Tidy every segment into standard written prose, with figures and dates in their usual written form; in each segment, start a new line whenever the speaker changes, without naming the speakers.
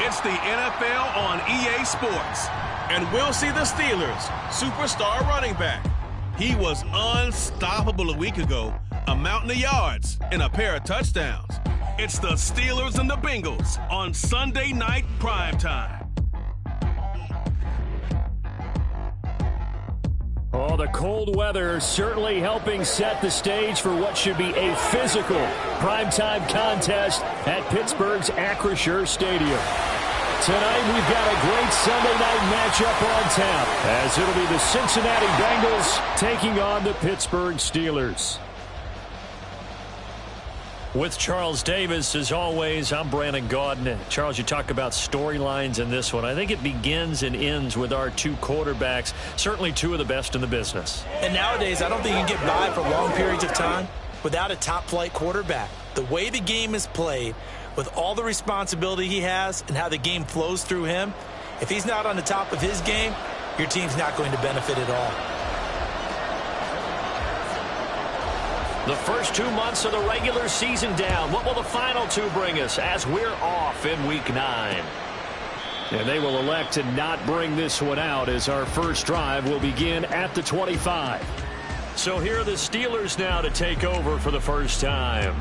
It's the NFL on EA Sports. And we'll see the Steelers' superstar running back. He was unstoppable a week ago, a mountain of yards and a pair of touchdowns. It's the Steelers and the Bengals on Sunday Night Primetime.
Oh, the cold weather certainly helping set the stage for what should be a physical primetime contest at Pittsburgh's Acrisure Stadium. Tonight, we've got a great Sunday night matchup on tap, as it'll be the Cincinnati Bengals taking on the Pittsburgh Steelers. With Charles Davis, as always, I'm Brandon Gaudin. Charles, you talk about storylines in this one. I think it begins and ends with our two quarterbacks, certainly two of the best in the business.
And nowadays, I don't think you can get by for long periods of time without a top-flight quarterback. The way the game is played, with all the responsibility he has and how the game flows through him, if he's not on the top of his game, your team's not going to benefit at all.
The first 2 months of the regular season down. What will the final two bring us as we're off in Week 9? And they will elect to not bring this one out, as our first drive will begin at the 25. So here are the Steelers now to take over for the first time.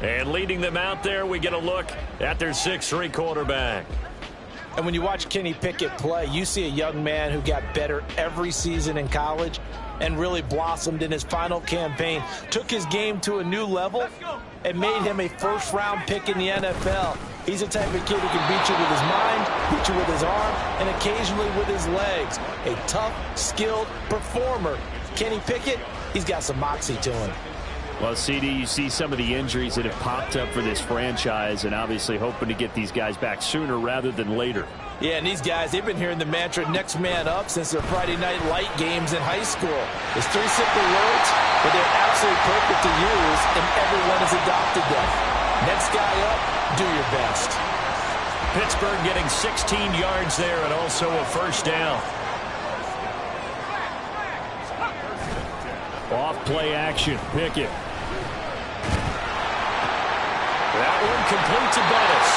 And leading them out there, we get a look at their 6'3" quarterback.
And when you watch Kenny Pickett play, you see a young man who got better every season in college and really blossomed in his final campaign, took his game to a new level, and made him a first-round pick in the NFL. He's the type of kid who can beat you with his mind, beat you with his arm, and occasionally with his legs. A tough, skilled performer. Kenny Pickett, he's got some moxie to him.
Well, CD, you see some of the injuries that have popped up for this franchise, and obviously hoping to get these guys back sooner rather than later.
Yeah, and these guys, they've been hearing the mantra next man up since their Friday night light games in high school. It's 3 simple words, but they're absolutely perfect to use, and everyone has adopted them. Next guy up, do your best.
Pittsburgh getting 16 yards there and also a first down. Off play action, Pickett. That one complete to Bettis.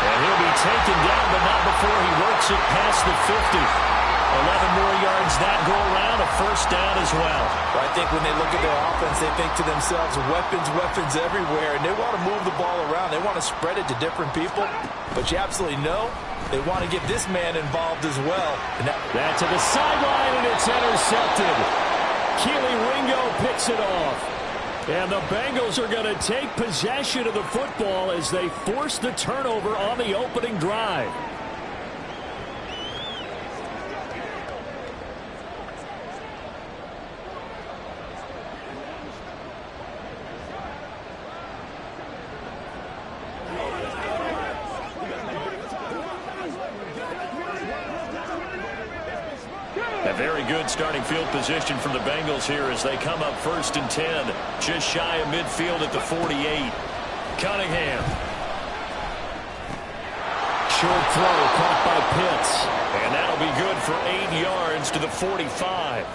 And he'll be taken down, but not before he works it past the 50. 11 more yards that go around, a first down as well.
I think when they look at their offense, they think to themselves, weapons everywhere, and they want to move the ball around. They want to spread it to different people, but you absolutely know they want to get this man involved as well. And
that to the sideline, and it's intercepted. Keely Ringo picks it off. And the Bengals are going to take possession of the football as they force the turnover on the opening drive. A very good starting field position from the Bengals here as they come up 1st and 10. Just shy of midfield at the 48. Cunningham. Short throw caught by Pitts. And that'll be good for 8 yards to the 45.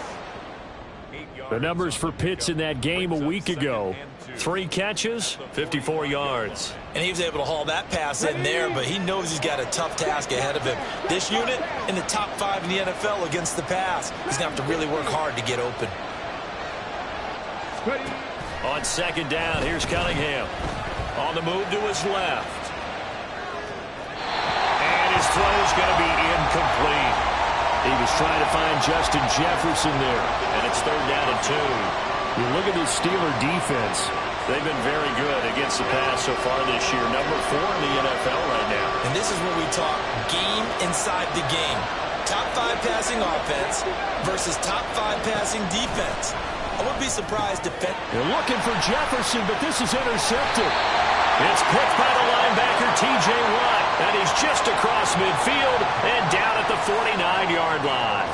The numbers for Pitts in that game a week ago. 3 catches, 54 yards.
And he was able to haul that pass in there, but he knows he's got a tough task ahead of him. This unit in the top 5 in the NFL against the pass. He's going to have to really work hard to get open.
On 2nd down, here's Cunningham. On the move to his left. And his throw's going to be incomplete. He was trying to find Justin Jefferson there, and it's 3rd down and 2. You look at this Steeler defense. They've been very good against the pass so far this year. Number 4 in the NFL right now.
And this is when we talk game inside the game. Top 5 passing offense versus top 5 passing defense. I wouldn't be surprised if...
They're looking for Jefferson, but this is intercepted. It's picked by the linebacker, T.J. Watt. That is just across midfield and down at the 49-yard line.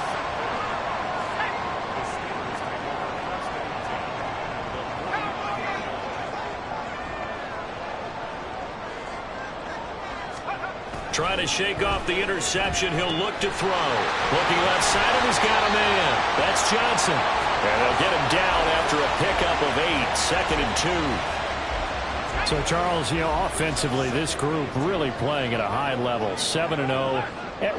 Trying to shake off the interception. He'll look to throw. Looking left side, and he's got a man. That's Johnson. And they'll get him down after a pickup of 8. 2nd and 2. So, Charles, offensively, this group really playing at a high level, 7-0.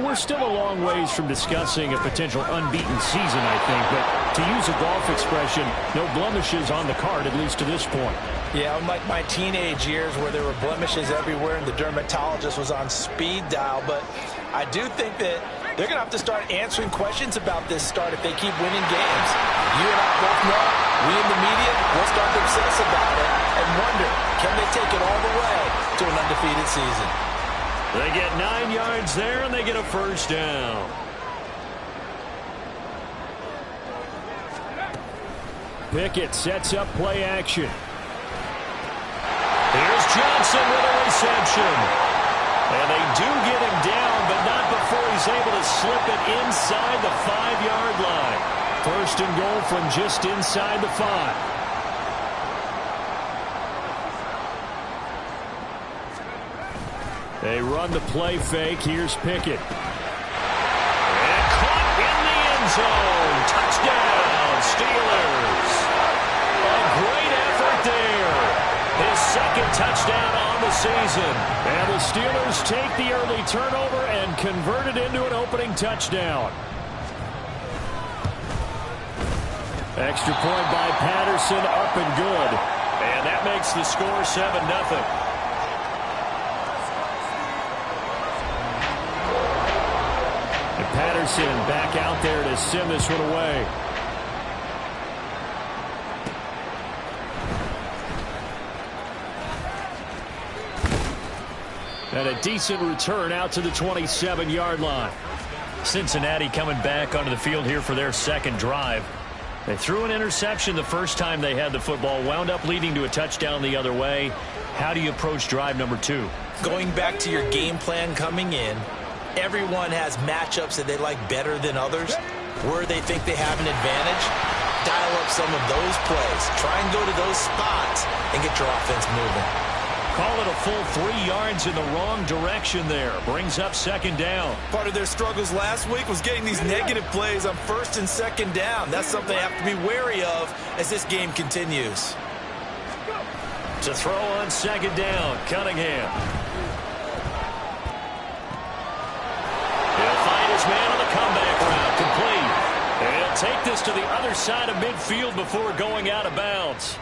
We're still a long ways from discussing a potential unbeaten season, I think. But to use a golf expression, no blemishes on the card, at least to this point.
Yeah, unlike my teenage years where there were blemishes everywhere and the dermatologist was on speed dial. But I do think that they're going to have to start answering questions about this start if they keep winning games. You and I both know, we in the media will start to obsess about it and wonder, can they take it all the way to an undefeated season?
They get 9 yards there, and they get a first down. Pickett sets up play action. Here's Johnson with a reception. And they do get him down, but not before he's able to slip it inside the 5-yard line. First and goal from just inside the 5. They run the play fake. Here's Pickett. And caught in the end zone. Touchdown, Steelers. A great effort there. His second touchdown on the season. And the Steelers take the early turnover and convert it into an opening touchdown. Extra point by Patterson, up and good. And that makes the score 7-0. Patterson back out there to send this one away. And a decent return out to the 27-yard line. Cincinnati coming back onto the field here for their second drive. They threw an interception the first time they had the football, wound up leading to a touchdown the other way. How do you approach drive number 2?
Going back to your game plan coming in, everyone has matchups that they like better than others, where they think they have an advantage. Dial up some of those plays. Try and go to those spots and get your offense moving.
Call it a full 3 yards in the wrong direction there. Brings up second down.
Part of their struggles last week was getting these negative plays on first and second down. That's something they have to be wary of as this game continues.
To throw on second down, Cunningham. He'll find his man on the comeback route, complete. And he'll take this to the other side of midfield before going out of bounds.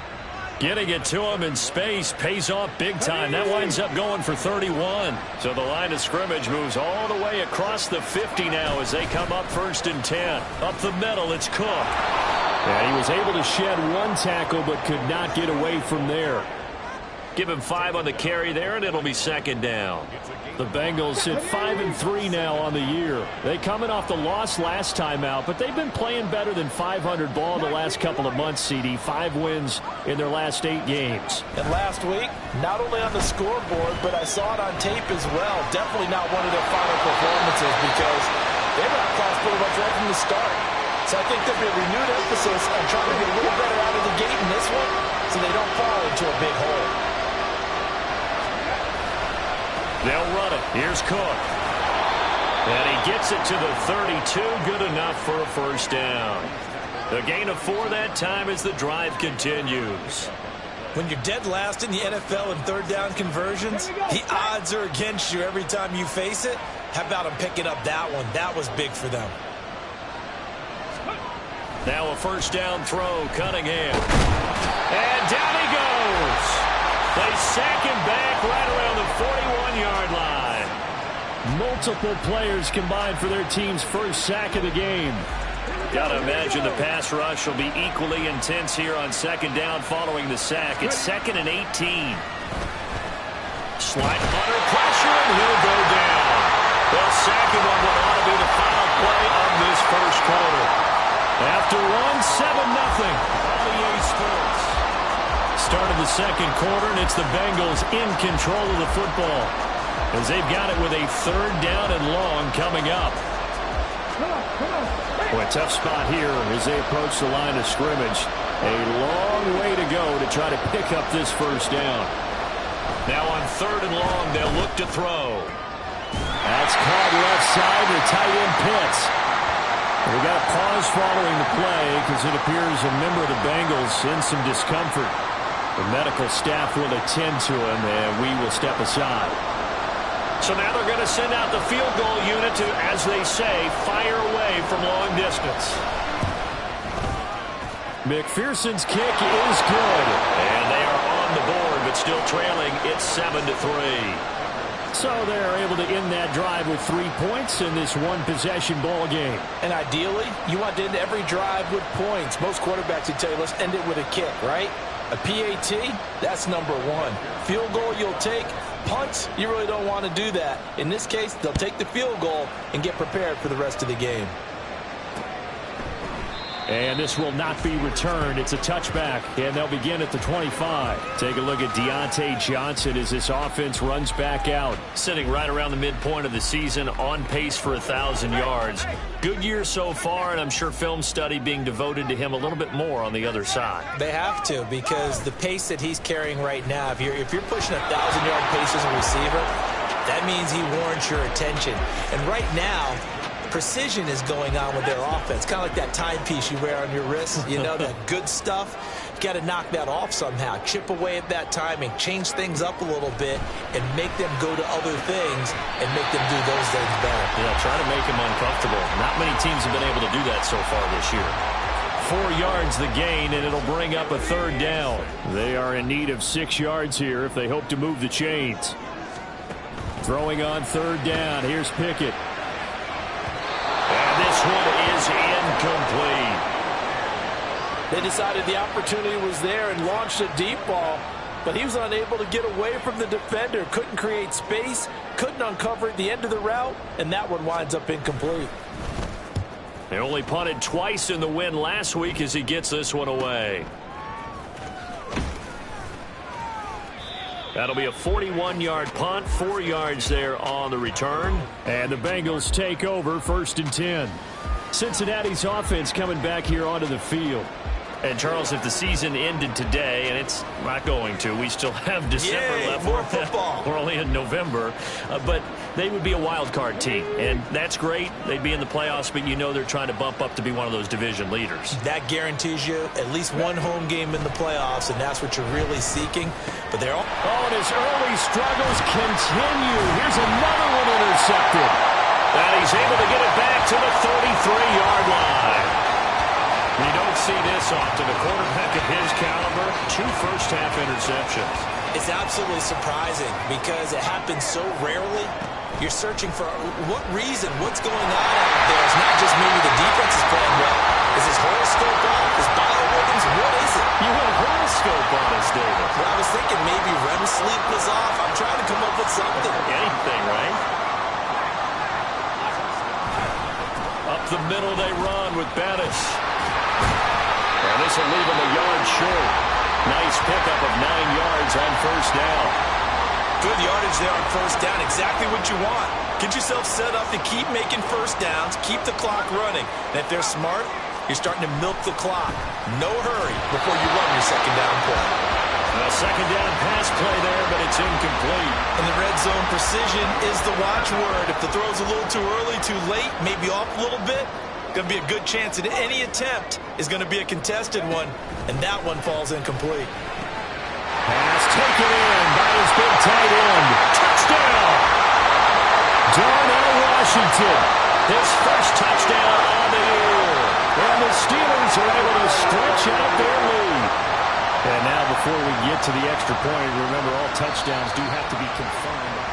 Getting it to him in space pays off big time. That winds up going for 31. So the line of scrimmage moves all the way across the 50 now as they come up first and 10. Up the middle, it's Cook. And he was able to shed one tackle but could not get away from there. Give him 5 on the carry there, and it'll be second down. The Bengals sit 5-3 now on the year. They coming off the loss last time out, but they've been playing better than 500 ball the last couple of months, CD. 5 wins in their last 8 games.
And last week, not only on the scoreboard, but I saw it on tape as well. Definitely not one of their final performances because they were outclassed pretty much right from the start. So I think there'll be a renewed emphasis on trying to get a little better out of the gate in this one so they don't fall into a big hole.
They'll run it. Here's Cook. And he gets it to the 32. Good enough for a first down. A gain of 4 that time as the drive continues.
When you're dead last in the NFL in third down conversions, the odds are against you every time you face it. How about them picking up that one? That was big for them.
Now a first down throw, Cunningham. And down he goes. They sack him back right around the 41-yard line. Multiple players combined for their team's first sack of the game. Got to imagine the pass rush will be equally intense here on second down following the sack. It's 2nd and 18. Slide under pressure, and he'll go down. They'll sack him on what ought to be the final play of this first quarter. After one, 7-0 on the EA Sports. Start of the second quarter, and it's the Bengals in control of the football as they've got it with a third down and long coming up. Boy, tough spot here as they approach the line of scrimmage. A long way to go to try to pick up this first down. Now on third and long, they'll look to throw. That's caught left side to tight end Pitts. We got a pause following the play because it appears a member of the Bengals in some discomfort. The medical staff will attend to him, and we will step aside. So now they're going to send out the field goal unit to, as they say, fire away from long distance. McPherson's kick is good. And they are on the board, but still trailing. It's 7-3. So they're able to end that drive with 3 points in this one-possession ball game.
And ideally, you want to end every drive with points. Most quarterbacks would tell you, let's end it with a kick, right? A PAT, that's number one. Field goal you'll take. Punts, you really don't want to do that. In this case, they'll take the field goal and get prepared for the rest of the game.
And this will not be returned. It's a touchback, and they'll begin at the 25. Take a look at Deontay Johnson as this offense runs back out. Sitting right around the midpoint of the season, on pace for 1,000 yards. Good year so far, and I'm sure film study being devoted to him a little bit more on the other side.
They have to, because the pace that he's carrying right now, if you're pushing 1,000-yard pace as a receiver, that means he warrants your attention. And right now, precision is going on with their offense. Kind of like that timepiece you wear on your wrist. You know, that good stuff. You got to knock that off somehow. Chip away at that timing. Change things up a little bit and make them go to other things and make them do those things better.
Yeah, try to make them uncomfortable. Not many teams have been able to do that so far this year. 4 yards the gain, and it'll bring up a third down. They are in need of 6 yards here if they hope to move the chains. Throwing on third down. Here's Pickett. And this one is incomplete.
They decided the opportunity was there and launched a deep ball, but he was unable to get away from the defender. Couldn't create space, couldn't uncover at the end of the route, and that one winds up incomplete.
They only punted twice in the win last week as he gets this one away. That'll be a 41-yard punt, 4 yards there on the return. And the Bengals take over 1st and 10. Cincinnati's offense coming back here onto the field. And, Charles, if the season ended today, and it's not going to, we still have December left.
More football.
We're only in November. But they would be a wild card team, and that's great. They'd be in the playoffs, but you know they're trying to bump up to be one of those division leaders.
That guarantees you at least one home game in the playoffs, and that's what you're really seeking. But they're all...
Oh, and his early struggles continue. Here's another one intercepted. And he's able to get it back to the 33-yard line. You don't see this often. A quarterback of his caliber, 2 first-half interceptions.
It's absolutely surprising because it happens so rarely. You're searching for what reason, what's going on out there. It's not just maybe the defense is playing well. Is his horoscope off? Is biorhythms? What is it?
You have a horoscope on us, David.
Well, I was thinking maybe REM sleep was off. I'm trying to come up with something.
Anything, right? Up the middle they run with Bettis. And this will leave him a yard short. Nice pickup of 9 yards on first down.
Good yardage there on first down. Exactly what you want. Get yourself set up to keep making first downs, keep the clock running. And if they're smart, you're starting to milk the clock. No hurry before you run your second down play.
A second down pass play there, but it's incomplete.
And the red zone precision is the watchword. If the throw's a little too early, too late, maybe off a little bit, going to be a good chance that any attempt is going to be a contested one, and that one falls incomplete.
Pass taken in by his big tight end. Touchdown! Darnell Washington, his first touchdown on the year. And the Steelers are able to stretch out their lead. And now before we get to the extra point, remember all touchdowns do have to be confirmed.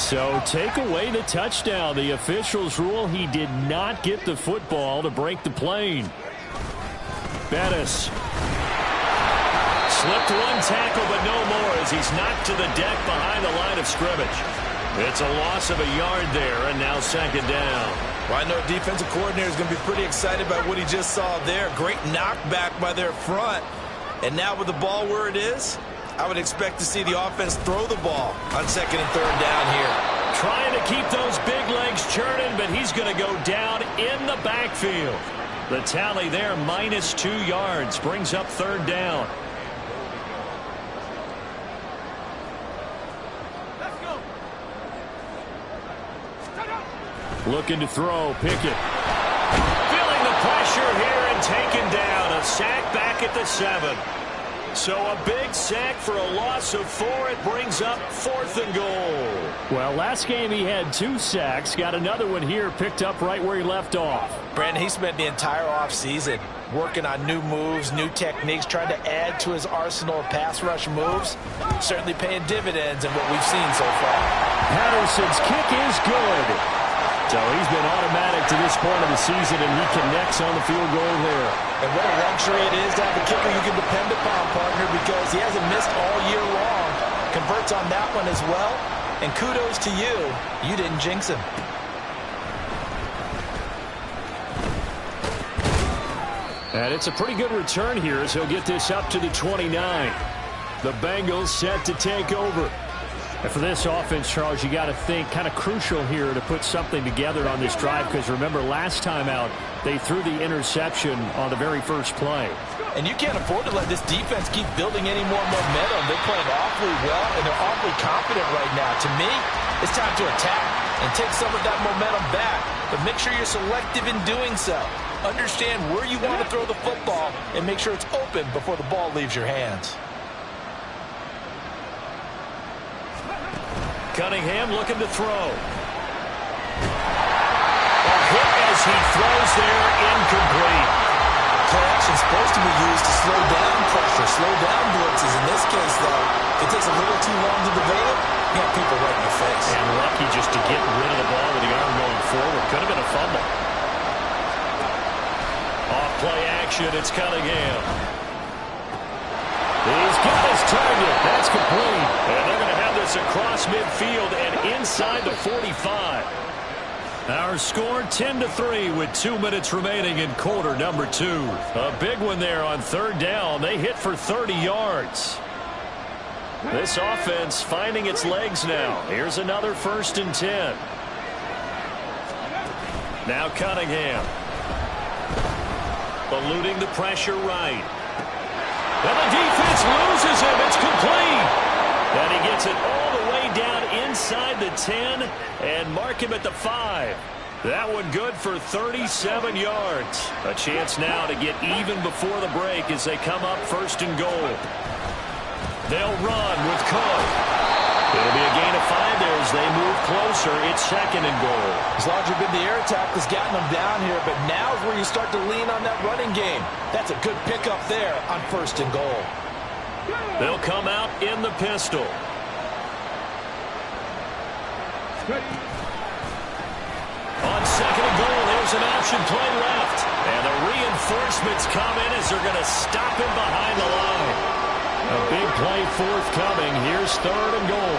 So take away the touchdown. The officials rule he did not get the football to break the plane. Bettis slipped one tackle, but no more as he's knocked to the deck behind the line of scrimmage. It's a loss of a yard there, and now second down.
Well, I know defensive coordinator is going to be pretty excited about what he just saw there. Great knockback by their front. And now with the ball where it is, I would expect to see the offense throw the ball on second and third down here.
Trying to keep those big legs churning, but he's going to go down in the backfield. The tally there, -2 yards, brings up third down. Looking to throw, Pickett. Feeling the pressure here, and And taken down. A sack back at the 7. So a big sack for a loss of 4. It brings up 4th and goal.
Well, last game he had 2 sacks. Got another one here, picked up right where he left off.
Brandon, he spent the entire offseason working on new moves, new techniques, trying to add to his arsenal of pass rush moves. Certainly paying dividends in what we've seen so far.
Patterson's kick is good. So he's been automatic to this point of the season, and he connects on the field goal there.
And what a luxury it is to have a kicker you can depend upon, partner, because he hasn't missed all year long. Converts on that one as well. And kudos to you. You didn't jinx him.
And it's a pretty good return here as he'll get this up to the 29. The Bengals set to take over. And for this offense, Charles, you got to think kind of crucial here to put something together on this drive, because remember last time out they threw the interception on the very first play.
And you can't afford to let this defense keep building any more momentum. They're playing awfully well, and they're awfully confident right now. To me, it's time to attack and take some of that momentum back, but make sure you're selective in doing so. Understand where you want to throw the football and make sure it's open before the ball leaves your hands.
Cunningham looking to throw. A hit as he throws there, incomplete.
Play action is supposed to be used to slow down pressure, slow down blitzes. In this case, though, if it takes a little too long to develop, you have people right in your face.
And lucky just to get rid of the ball with the arm going forward. Could have been a fumble. Off play action, it's Cunningham. He's got his target. That's complete. And they're going to have this across midfield and inside the 45. Our score 10-3 with 2 minutes remaining in quarter number 2. A big one there on 3rd down. They hit for 30 yards. This offense finding its legs now. Here's another 1st and 10. Now Cunningham. Eluding the pressure right. And the defense loses him. It's complete. And he gets it all the way down inside the 10 and mark him at the 5. That one good for 37 yards. A chance now to get even before the break as they come up 1st and goal. They'll run with Cook. It'll be a gain of 5 there as they move closer. It's 2nd and goal.
As long as the air attack has gotten them down here, but now is where you start to lean on that running game. That's a good pickup there on 1st and goal.
They'll come out in the pistol. On 2nd and goal, there's an option play left. And the reinforcements come in as they're going to stop him behind the line. A big play forthcoming. Here's 3rd and goal.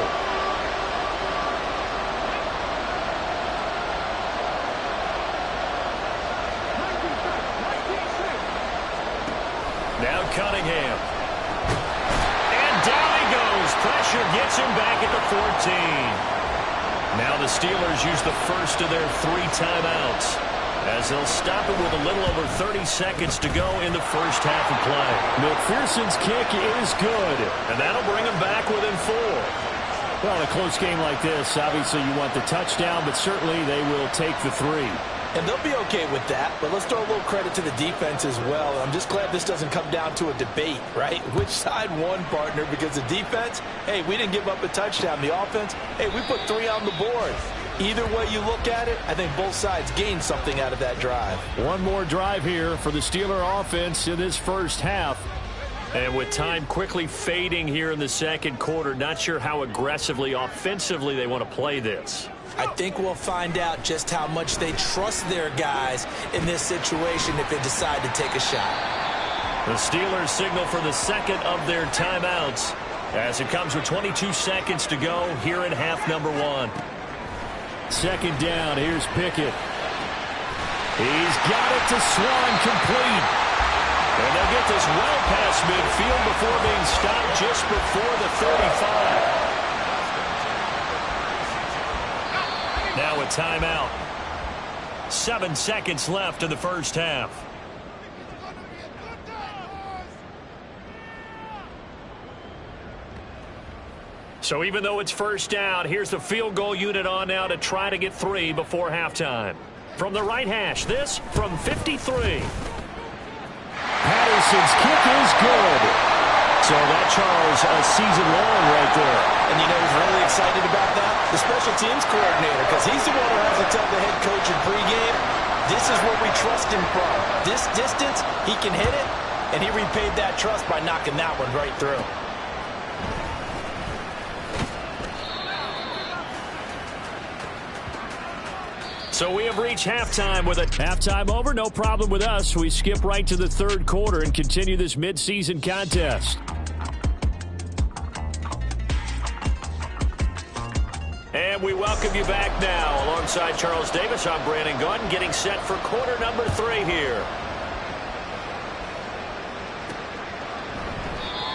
Now Cunningham. And down he goes. Pressure gets him back at the 14. Now the Steelers use the first of their 3 timeouts as they'll stop it with a little over 30 seconds to go in the first half of play.
McPherson's kick is good.
And that'll bring them back within 4.
Well, in a close game like this, obviously you want the touchdown, but certainly they will take the 3.
And they'll be okay with that, but let's throw a little credit to the defense as well. I'm just glad this doesn't come down to a debate, right? Which side won, partner? Because the defense, hey, we didn't give up a touchdown. The offense, hey, we put 3 on the board. Either way you look at it, I think both sides gained something out of that drive.
One more drive here for the Steeler offense in this first half.
And with time quickly fading here in the 2nd quarter, not sure how aggressively, offensively they want to play this.
I think we'll find out just how much they trust their guys in this situation if they decide to take a shot.
The Steelers signal for the 2nd of their timeouts as it comes with 22 seconds to go here in half number 1.
2nd down. Here's Pickett. He's got it to Swan, complete.
And they'll get this well past midfield before being stopped just before the 35. Now a timeout. 7 seconds left in the first half. So even though it's 1st down, here's the field goal unit on now to try to get 3 before halftime. From the right hash, this from 53. Patterson's kick is good. So that, Charles, a season long right there.
And you know who's really excited about that? The special teams coordinator, because he's the one who has to tell the head coach in pregame, this is where we trust him from. This distance, he can hit it, and he repaid that trust by knocking that one right through.
So we have reached halftime with it. Halftime over, no problem with us. We skip right to the third quarter and continue this midseason contest. And we welcome you back now. Alongside Charles Davis, I'm Brandon Gunn, getting set for quarter number 3 here.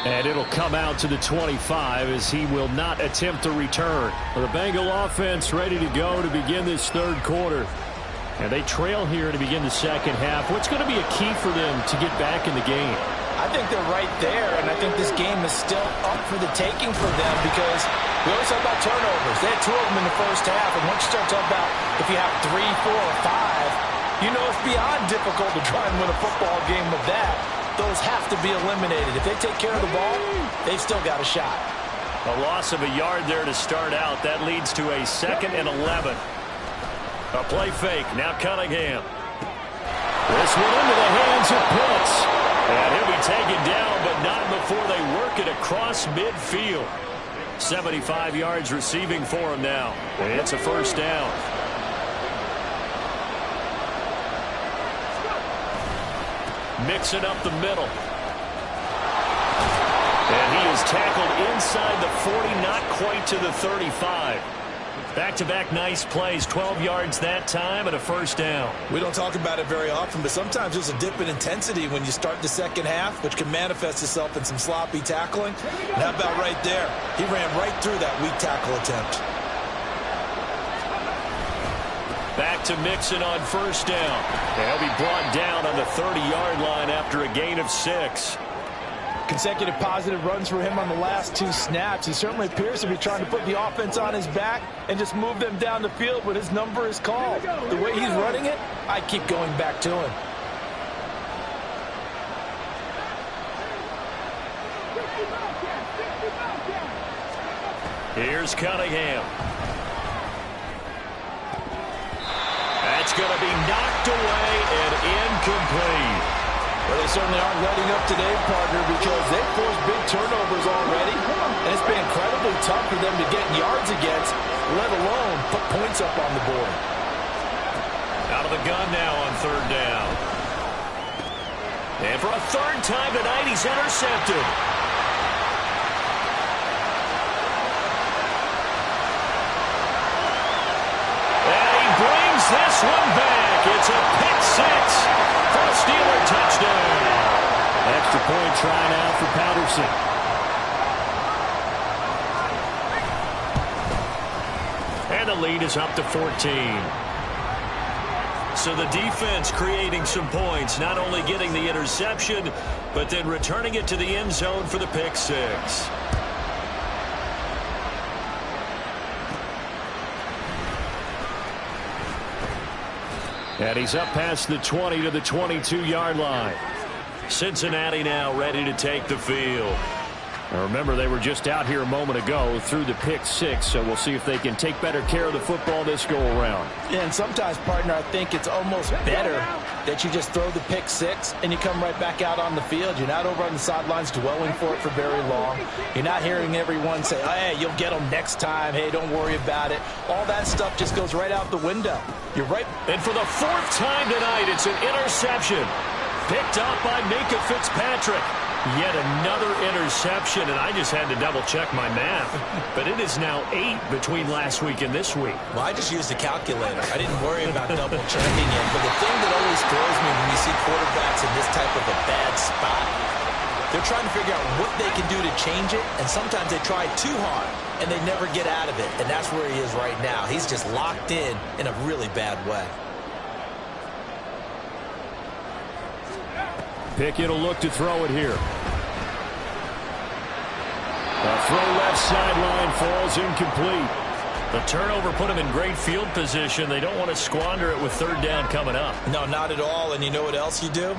And it'll come out to the 25 as he will not attempt to return. The Bengal offense ready to go to begin this third quarter. And they trail here to begin the second half. What's going to be a key for them to get back in the game?
I think they're right there, and I think this game is still up for the taking for them because we always talk about turnovers. They had 2 of them in the first half, and once you start talking about if you have 3, 4, or 5, you know it's beyond difficult to try and win a football game with that. Those have to be eliminated. If they take care of the ball, they've still got a shot.
A loss of a yard there to start out. That leads to a 2nd and 11. A play fake. Now Cunningham. This one into the hands of Pitts. And he'll be taken down, but not before they work it across midfield. 75 yards receiving for him now. It's a first down. Mixing up the middle. And he is tackled inside the 40, not quite to the 35. Back-to-back nice plays, 12 yards that time and a first down.
We don't talk about it very often, but sometimes there's a dip in intensity when you start the second half, which can manifest itself in some sloppy tackling. And how about right there? He ran right through that weak tackle attempt.
Back to Mixon on first down. He'll be brought down on the 30-yard line after a gain of 6.
Consecutive positive runs for him on the last 2 snaps. He certainly appears to be trying to put the offense on his back and just move them down the field when his number is called. The way he's running it, I keep going back to him.
Here's Cunningham. That's going to be knocked away and incomplete.
Well, they certainly aren't letting up today, partner, because they've forced big turnovers already, and it's been incredibly tough for them to get yards against, let alone put points up on the board.
Out of the gun now on third down. And for a third time tonight, he's intercepted. And he brings this one back. It's a pick 6. For a Steeler touchdown. Extra point try now for Patterson. And the lead is up to 14. So the defense creating some points, not only getting the interception, but then returning it to the end zone for the pick 6. And he's up past the 20 to the 22-yard line. Cincinnati now ready to take the field. Now remember, they were just out here a moment ago through the pick 6, so we'll see if they can take better care of the football this go-around.
Yeah, and sometimes, partner, I think it's almost better that you just throw the pick 6 and you come right back out on the field. You're not over on the sidelines dwelling for it for very long. You're not hearing everyone say, oh, hey, you'll get them next time. Hey, don't worry about it. All that stuff just goes right out the window. You're right.
And for the 4th time tonight, it's an interception. Picked up by Minkah Fitzpatrick. Yet another interception, and I just had to double-check my math. But it is now 8 between last week and this week.
Well, I just used a calculator. I didn't worry about double-checking it. But the thing that always throws me when you see quarterbacks in this type of a bad spot, they're trying to figure out what they can do to change it, and sometimes they try too hard, and they never get out of it. And that's where he is right now. He's just locked in a really bad way.
Pickett will look to throw it here. A throw left sideline falls incomplete. The turnover put him in great field position. They don't want to squander it with third down coming up.
No, not at all. And you know what else you do?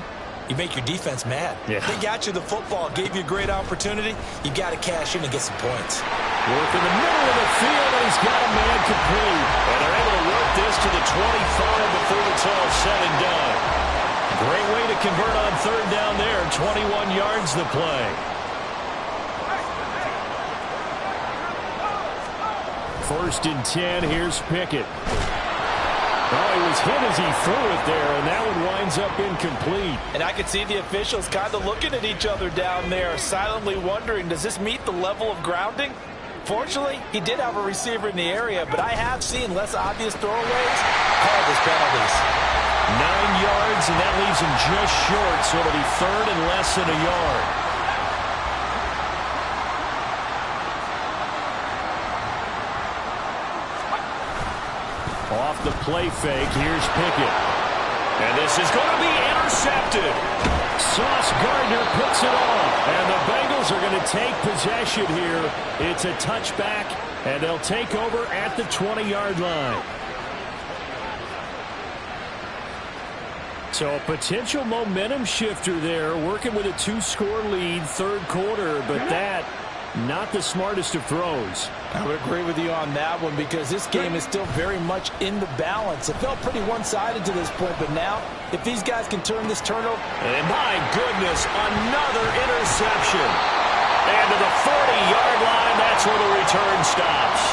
You make your defense mad.
Yeah.
They got you the football, gave you a great opportunity. You got to cash in and get some points.
Work in the middle of the field, and he's got a man complete. And they're able to work this to the 25 before it's all said and done. Great way to convert on third down there. 21 yards the play. First and 10, here's Pickett. Oh, he was hit as he threw it there, and that one winds up incomplete.
And I could see the officials kind of looking at each other down there, silently wondering, does this meet the level of grounding? Fortunately, he did have a receiver in the area, but I have seen less obvious throwaways called as penalties.
9 yards, and that leaves him just short, so it'll be third and less than a yard. Off the play fake, here's Pickett. And this is going to be intercepted. Sauce Gardner picks it off. And the Bengals are going to take possession here. It's a touchback, and they'll take over at the 20-yard line. So a potential momentum shifter there, working with a 2-score lead, third quarter, but that, not the smartest of throws.
I would agree with you on that one because this game is still very much in the balance. It felt pretty one-sided to this point, but now if these guys can turn this turnover.
And my goodness, another interception. And to the 40-yard line, that's where the return stops.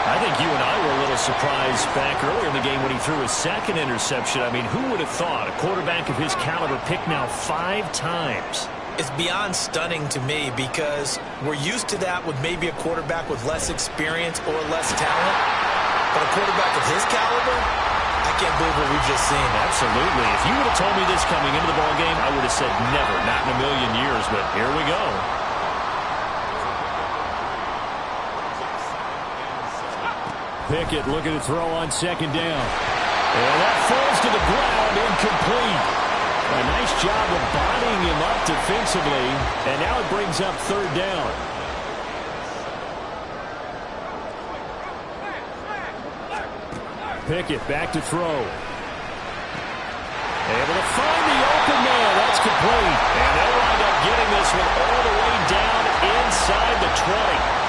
I think you and I were a little surprised back earlier in the game when he threw his second interception. I mean, who would have thought a quarterback of his caliber picked now 5 times?
It's beyond stunning to me because we're used to that with maybe a quarterback with less experience or less talent. But a quarterback of his caliber, I can't believe what we've just seen.
Absolutely. If you would have told me this coming into the ballgame, I would have said never, not in a million years. But here we go. Pickett looking to throw on second down. And that falls to the ground, incomplete. A nice job of bodying him up defensively, and now it brings up third down. Pickett back to throw. Able to find the open man. That's complete. And they'll wind up getting this one all the way down inside the 20.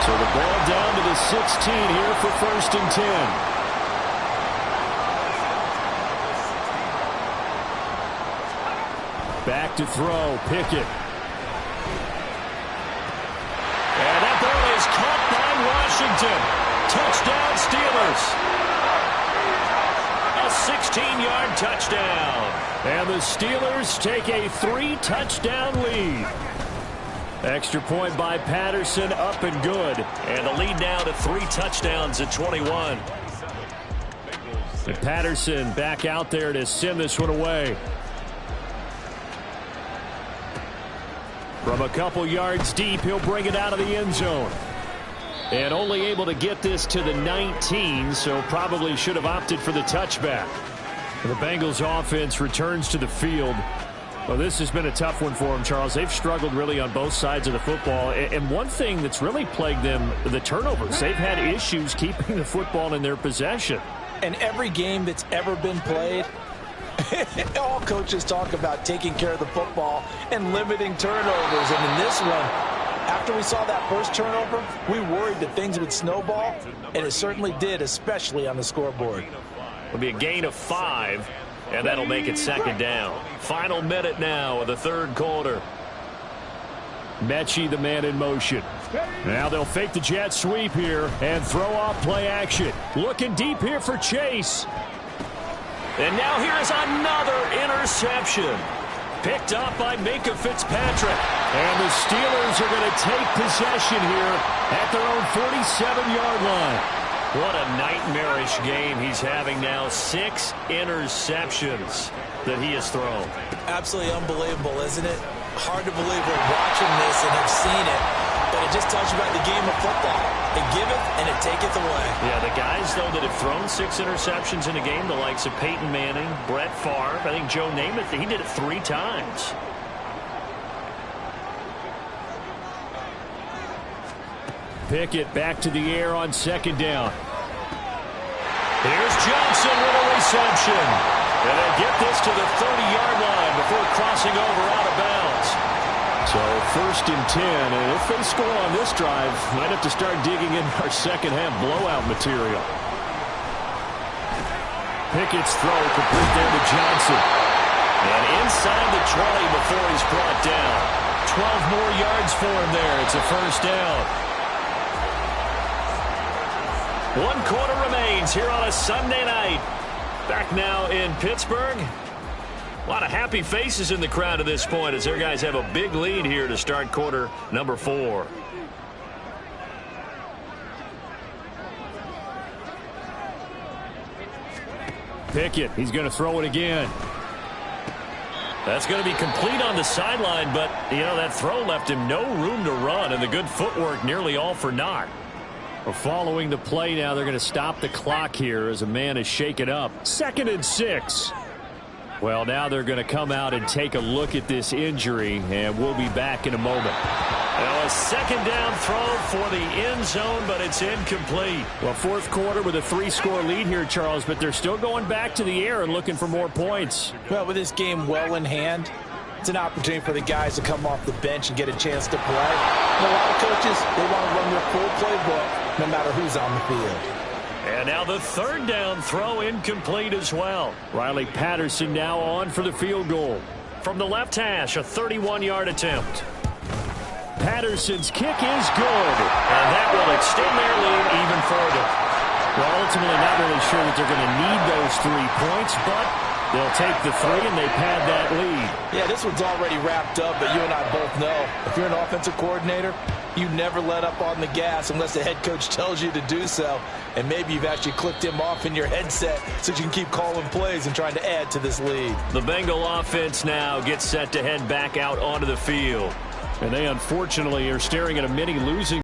So the ball down to the 16 here for first and 10. Back to throw, Pickett. And that ball is caught by Washington. Touchdown, Steelers. A 16-yard touchdown. And the Steelers take a 3-touchdown lead. Extra point by Patterson, up and good. And the lead now to 3 touchdowns at 21. And Patterson back out there to send this one away. From a couple yards deep, he'll bring it out of the end zone. And only able to get this to the 19, so probably should have opted for the touchback. The Bengals offense returns to the field. Well, this has been a tough one for them, Charles. They've struggled really on both sides of the football. And one thing that's really plagued them, the turnovers. They've had issues keeping the football in their possession.
And every game that's ever been played, all coaches talk about taking care of the football and limiting turnovers. And in this one, after we saw that first turnover, we worried that things would snowball, and it certainly did, especially on the scoreboard.
It'll be a gain of 5, and that'll make it second down. Final minute now of the third quarter. Mechie, the man in motion. Now they'll fake the jet sweep here and throw off play action. Looking deep here for Chase. And now here's another interception. Picked up by Minkah Fitzpatrick. And the Steelers are going to take possession here at their own 47-yard line. What a nightmarish game he's having now. 6 interceptions that he has thrown.
Absolutely unbelievable, isn't it? Hard to believe we're watching this and have seen it, but it just tells you about the game of football. It giveth and it taketh away.
Yeah, the guys, though, that have thrown 6 interceptions in a game, the likes of Peyton Manning, Brett Favre, I think Joe Namath, he did it 3 times. Pickett back to the air on second down. Here's Johnson with a reception. And they get this to the 30-yard line before crossing over out of bounds.
So 1st and 10, and if they score on this drive, might have to start digging in our second-half blowout material. Pickett's throw complete there to Johnson.
And inside the 20 before he's brought down. 12 more yards for him there. It's a first down. 1 quarter remains here on a Sunday night. Back now in Pittsburgh. A lot of happy faces in the crowd at this point as their guys have a big lead here to start quarter number 4.
Pickett, he's going to throw it again.
That's going to be complete on the sideline, but, you know, that throw left him no room to run, and the good footwork nearly all for naught.
Well, following the play now, they're going to stop the clock here as a man is shaken up. 2nd and 6. Well, now they're going to come out and take a look at this injury, and we'll be back in a moment.
Now a second down throw for the end zone, but it's incomplete.
Well, 4th quarter with a 3-score lead here, Charles, but they're still going back to the air and looking for more points.
Well, with this game well in hand, it's an opportunity for the guys to come off the bench and get a chance to play. And a lot of coaches, they want to run their full playbook no matter who's on the field.
And now the 3rd down throw incomplete as well.
Riley Patterson now on for the field goal.
From the left hash, a 31-yard attempt.
Patterson's kick is good.
And that will extend their lead even further.
Well, ultimately not really sure that they're going to need those 3 points, but they'll take the 3 and they pad that lead.
Yeah, this one's already wrapped up, but you and I both know if you're an offensive coordinator, you never let up on the gas unless the head coach tells you to do so. And maybe you've actually clicked him off in your headset so you can keep calling plays and trying to add to this lead.
The Bengal offense now gets set to head back out onto the field.
And they unfortunately are staring at a mini losing